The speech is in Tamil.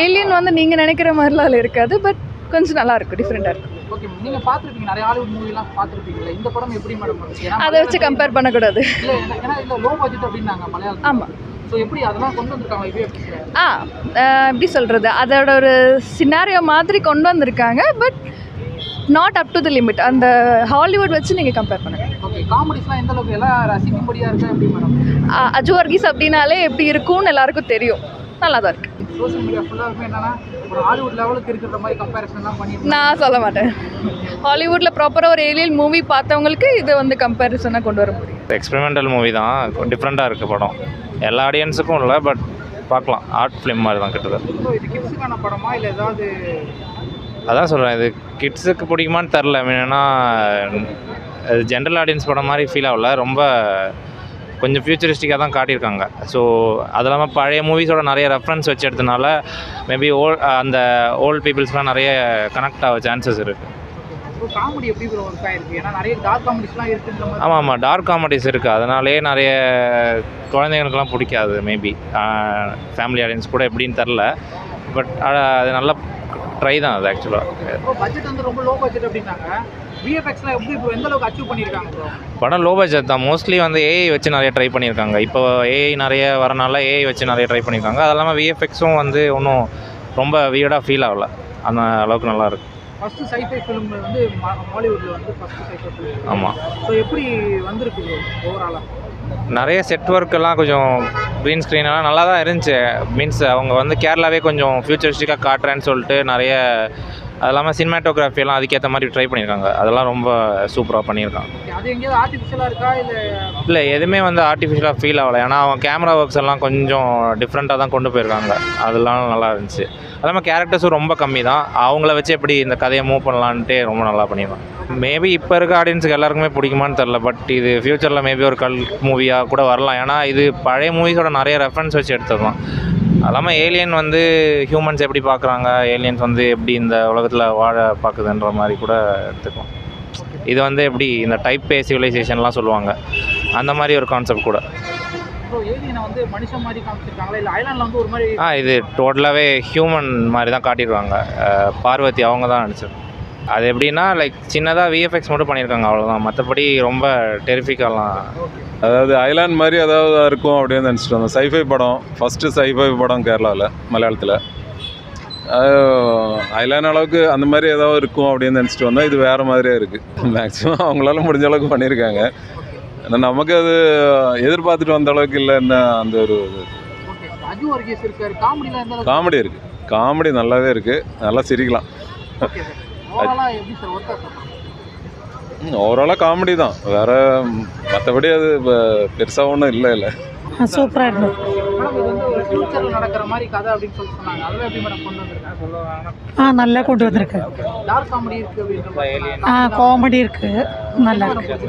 ஏலியன் வந்து நீங்கள் நினைக்கிற மாதிரிலாம் அதில் இருக்காது, பட் கொஞ்சம் நல்லா இருக்கும், டிஃப்ரெண்ட்டாக இருக்கும். ஓகே, நீங்கள் பார்த்துருப்பீங்க நிறைய ஹாலிவுட் மூவிலாம் பார்த்துருப்பீங்களா? இந்த படம் எப்படி மேடம் இருந்துச்சு? அதை வச்சு கம்பேர் பண்ணக்கூடாது. இல்லை ஏன்னா இல்லை லோ பட்ஜெட் அப்படின்னாங்க மலையாளம். ஆமாம். ஸோ எப்படி அதெல்லாம் கொண்டு வந்திருக்காங்க இப்போ? எப்படி சொல்கிறது, அதோட ஒரு சினாரியோ மாதிரி கொண்டு வந்திருக்காங்க, but not up to the limit. அந்த ஹாலிவுட் வச்சு நீங்கள் கம்பேர் பண்ணுங்கள். ஓகே, காமெடிஸ்லாம் எந்த அளவுக்கு எல்லாம் ரசிக்கும்படியாக இருக்கா எப்படி மேடம்? அஜு வர்கீஸ் அப்படின்னாலே எப்படி இருக்கும்னு எல்லாருக்கும் தெரியும், நல்லா தான் இருக்குது. சோஷியல் மீடியா ஃபுல்லாகவே என்னன்னா ஒரு ஹாலிவுட் லெவலுக்கு இருக்கிற மாதிரி கம்பேரிசன்லாம் பண்ணி நான் சொல்ல மாட்டேன். ஹாலிவுட்டில் ப்ராப்பராக ஒரு ஏலியன் மூவி பார்த்தவங்களுக்கு இது வந்து கம்பேரிசனாக கொண்டு வர முடியும். எக்ஸ்பெரிமெண்டல் மூவி தான், டிஃப்ரெண்ட்டாக இருக்குது படம். எல்லா ஆடியன்ஸுக்கும் இல்லை, பட் பார்க்கலாம், ஆர்ட் ஃபிலிம் மாதிரி தான் கிட்டத்தட்ட. ஸோ இது கிட்ஸுக்கான படமா இல்லை ஏதாவது? அதான் சொல்கிறேன், இது கிட்ஸுக்கு பிடிக்குமான்னு தெரில. ஏன்னா ஜென்ரல் ஆடியன்ஸ் படம் மாதிரி ஃபீல் ஆகல, ரொம்ப கொஞ்சம் ஃபியூச்சரிஸ்டிக்காக தான் காட்டியிருக்காங்க. ஸோ அது இல்லாமல் பழைய மூவிஸோட நிறைய ரெஃபரன்ஸ் வச்சு எடுத்தனால மேபி அந்த ஓல்டு பீப்புள்ஸ்லாம் நிறைய கனெக்ட் ஆக சான்சஸ் இருக்குது. காமெடி எப்படி ஒர்க் ஆயிருக்கு? ஏன்னா நிறைய டார்க் காமெடிஸ்லாம் இருக்குது. ஆமாம், டார்க் காமெடிஸ் இருக்குது, அதனாலே நிறைய குழந்தைங்களுக்கெல்லாம் பிடிக்காது. மேபி ஃபேமிலி ஆடியன்ஸ் கூட எப்படின்னு தெரில, பட் அது நல்ல ட்ரை தான் அது ஆக்சுவலாக. பட்ஜெட் வந்து ரொம்ப லோ பட்ஜெட் அப்படின்னாங்க. விஎஃப்எக்ஸ்லாம் எப்படி இப்போ எந்த அளவுக்கு அச்சீவ் பண்ணியிருக்காங்க ப்ரோ? படம் லோ பட்ஜெட் தான், மோஸ்ட்லி வந்து ஏஐ வச்சு நிறைய ட்ரை பண்ணியிருக்காங்க. இப்போ ஏஐ நிறைய வரனால ஏஐ வச்சு நிறைய ட்ரை பண்ணியிருக்காங்க. அது இல்லாமல் விஎஃப்எக்ஸும் வந்து ஒன்றும் ரொம்ப வியர்டாக ஃபீல் ஆகலை, அந்த அளவுக்கு நல்லாயிருக்கு. ஃபஸ்ட்டு சைஃபை ஃபிலிம் வந்து ஹாலிவுட்டில் வந்து ஃபஸ்ட்டு சைஃபை ஃபிலிம். ஆமாம். ஸோ எப்படி வந்திருக்கு ஓவராலாக? நிறைய செட் ஒர்க்கெல்லாம் கொஞ்சம் க்ரீன் ஸ்க்ரீனெல்லாம் நல்லா தான் இருந்துச்சு. மீன்ஸ் அவங்க வந்து கேரளாவே கொஞ்சம் ஃபியூச்சரிஸ்டிக்காக காட்டுறேன்னு சொல்லிட்டு நிறைய, அது இல்லாமல் சினிமாட்டோகிராஃபியெல்லாம் அதுக்கேற்ற மாதிரி ட்ரை பண்ணியிருக்காங்க. அதெல்லாம் ரொம்ப சூப்பராக பண்ணியிருக்காங்க. அது எங்கேயாவது ஆர்டிஃபிஷியலாக இருக்கா இல்லை எதுவுமே வந்து ஆர்டிஃபிஷியலாக ஃபீல் ஆகலை. ஏன்னா அவங்க கேமரா ஒர்க்ஸ் எல்லாம் கொஞ்சம் டிஃப்ரெண்ட்டாக தான் கொண்டு போயிருக்காங்க, அதெல்லாம் நல்லா இருந்துச்சு. அது இல்லாமல் கேரக்டர்ஸும் ரொம்ப கம்மி தான், அவங்கள வச்சு எப்படி இந்த கதையை மூவ் பண்ணலான்ட்டு ரொம்ப நல்லா பண்ணியிருக்காங்க. மேபி இப்போ இருக்க ஆடியன்ஸுக்கு எல்லாருக்குமே பிடிக்குமான்னு தெரில, பட் இது ஃப்யூச்சரில் மேபி ஒரு கல் மூவியாக கூட வரலாம். ஏன்னா இது பழைய மூவிஸோட நிறைய ரெஃபரன்ஸ் வச்சு எடுத்தது தான். அது இல்லாமல் ஏலியன் வந்து ஹியூமன்ஸ் எப்படி பார்க்குறாங்க, ஏலியன்ஸ் வந்து எப்படி இந்த உலகத்தில் வாழ பார்க்குதுன்ற மாதிரி கூட எடுத்துக்கலாம். இது வந்து எப்படி இந்த டைப் பே சிவிலைசேஷன்லாம் சொல்லுவாங்க, அந்த மாதிரி ஒரு கான்செப்ட் கூட. இது டோட்டலாகவே ஹியூமன் மாதிரி தான் காட்டிடுவாங்க. பார்வதி அவங்க தான் நடிச்சது. அது எப்படின்னா லைக் சின்னதாக விஎஃப்எக்ஸ் மட்டும் பண்ணியிருக்காங்க, அவ்வளோதான். மற்றபடி ரொம்ப டெரிஃபிக்காலாம். அதாவது ஐலாண்ட் மாதிரி ஏதாவது இருக்கும் அப்படின்னு நினச்சிட்டு வந்தோம். சைஃபை படம், ஃபஸ்ட்டு சைஃபை படம் கேரளாவில், மலையாளத்தில். ஐலாண்ட் அளவுக்கு அந்த மாதிரி ஏதாவது இருக்கும் அப்படின்னு நினச்சிட்டு வந்தால் இது வேறு மாதிரியே இருக்குது. மேக்ஸிமம் அவங்களால முடிஞ்ச அளவுக்கு பண்ணியிருக்காங்க. ஆனால் நமக்கு அது எதிர்பார்த்துட்டு வந்த அளவுக்கு இல்லைன்னு அந்த ஒரு காமெடி இருக்குது. காமெடி நல்லாவே இருக்குது, நல்லா சிரிக்கலாம். ஓவராலாக காமெடி தான், வேறு மற்றபடி அது பெருசாக ஒன்றும் இல்லை. சூப்பராக இருந்தது. நல்லா கொண்டு வந்திருக்கு. காமெடி இருக்குது, நல்லா இருக்கு.